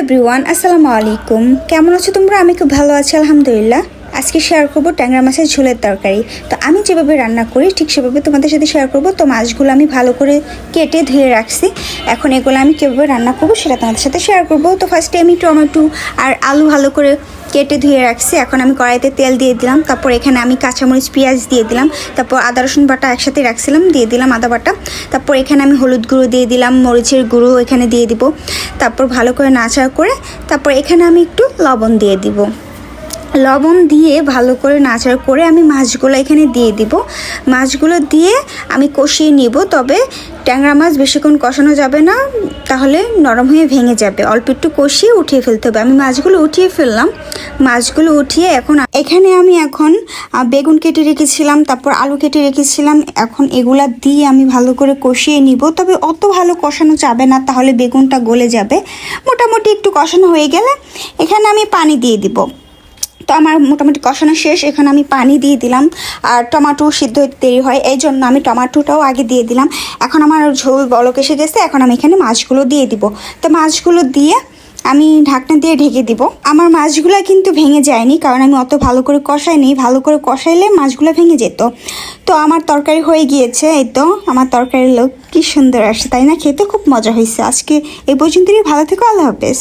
Everyone, আসসালামু আলাইকুম। কেমন আছো তোমরা? আমি খুব ভালো আছি আলহামদুলিল্লাহ। আজকে শেয়ার করবো ট্যাংরা মাছের ঝোলের তরকারি। তো আমি যেভাবে রান্না করি ঠিক সেভাবে তোমাদের সাথে শেয়ার করব। তো মাছগুলো আমি ভালো করে কেটে ধুয়ে রাখছি। এখন এগুলো আমি কীভাবে রান্না করবো সেটা তোমাদের সাথে শেয়ার করব। তো ফার্স্টে আমি টমেটো আর আলু ভালো করে কেটে ধুয়ে রাখছি। এখন আমি কড়াইতে তেল দিয়ে দিলাম, তারপর এখানে আমি কাঁচামরিচ পেঁয়াজ দিয়ে দিলাম, তারপর আদা রসুন বাটা একসাথে রাখছিলাম, দিয়ে দিলাম আদা বাটা। তারপর এখানে আমি হলুদ গুঁড়ো দিয়ে দিলাম, মরিচের গুঁড়ো এখানে দিয়ে দিব। তারপর ভালো করে নাড়াচাড়া করে তারপর এখানে আমি একটু লবণ দিয়ে দিব। লবণ দিয়ে ভালো করে নাড়াচাড়া করে আমি মাছগুলো এখানে দিয়ে দিব। মাছগুলো দিয়ে আমি কষিয়ে নিব। তবে ট্যাংরা মাছ বেশিক্ষণ কষানো যাবে না, তাহলে নরম হয়ে ভেঙে যাবে। অল্প একটু কষিয়ে উঠিয়ে ফেলতে হবে। আমি মাছগুলো উঠিয়ে ফেললাম। মাছগুলো উঠিয়ে এখন এখানে আমি বেগুন কেটে রেখেছিলাম, তারপর আলু কেটে রেখেছিলাম। এখন এগুলা দিয়ে আমি ভালো করে কষিয়ে নিব। তবে অত ভালো কষানো যাবে না, তাহলে বেগুনটা গলে যাবে। মোটামুটি একটু কষানো হয়ে গেলে এখানে আমি পানি দিয়ে দিব। তো আমার মোটামুটি কষানো শেষ। এখানে আমি পানি দিয়ে দিলাম। আর টমেটো সিদ্ধ হতে দেরি হয়, এই জন্য আমি টমেটোটাও আগে দিয়ে দিলাম। এখন আমার ঝোল বলক এসে গেছে। এখন আমি এখানে মাছগুলো দিয়ে দিব। তো মাছগুলো দিয়ে আমি ঢাকনা দিয়ে ঢেকে দিব। আমার মাছগুলো কিন্তু ভেঙে যায়নি, কারণ আমি অত ভালো করে কষাইনি। ভালো করে কষাইলে মাছগুলো ভেঙে যেত। তো আমার তরকারি হয়ে গিয়েছে। এই তো আমার তরকারির লোক কি সুন্দর আসছে, তাই না? খেতে খুব মজা হয়েছে। আজকে এই পর্যন্তই। ভালো থেকো, আল্লাহ হাফেজ।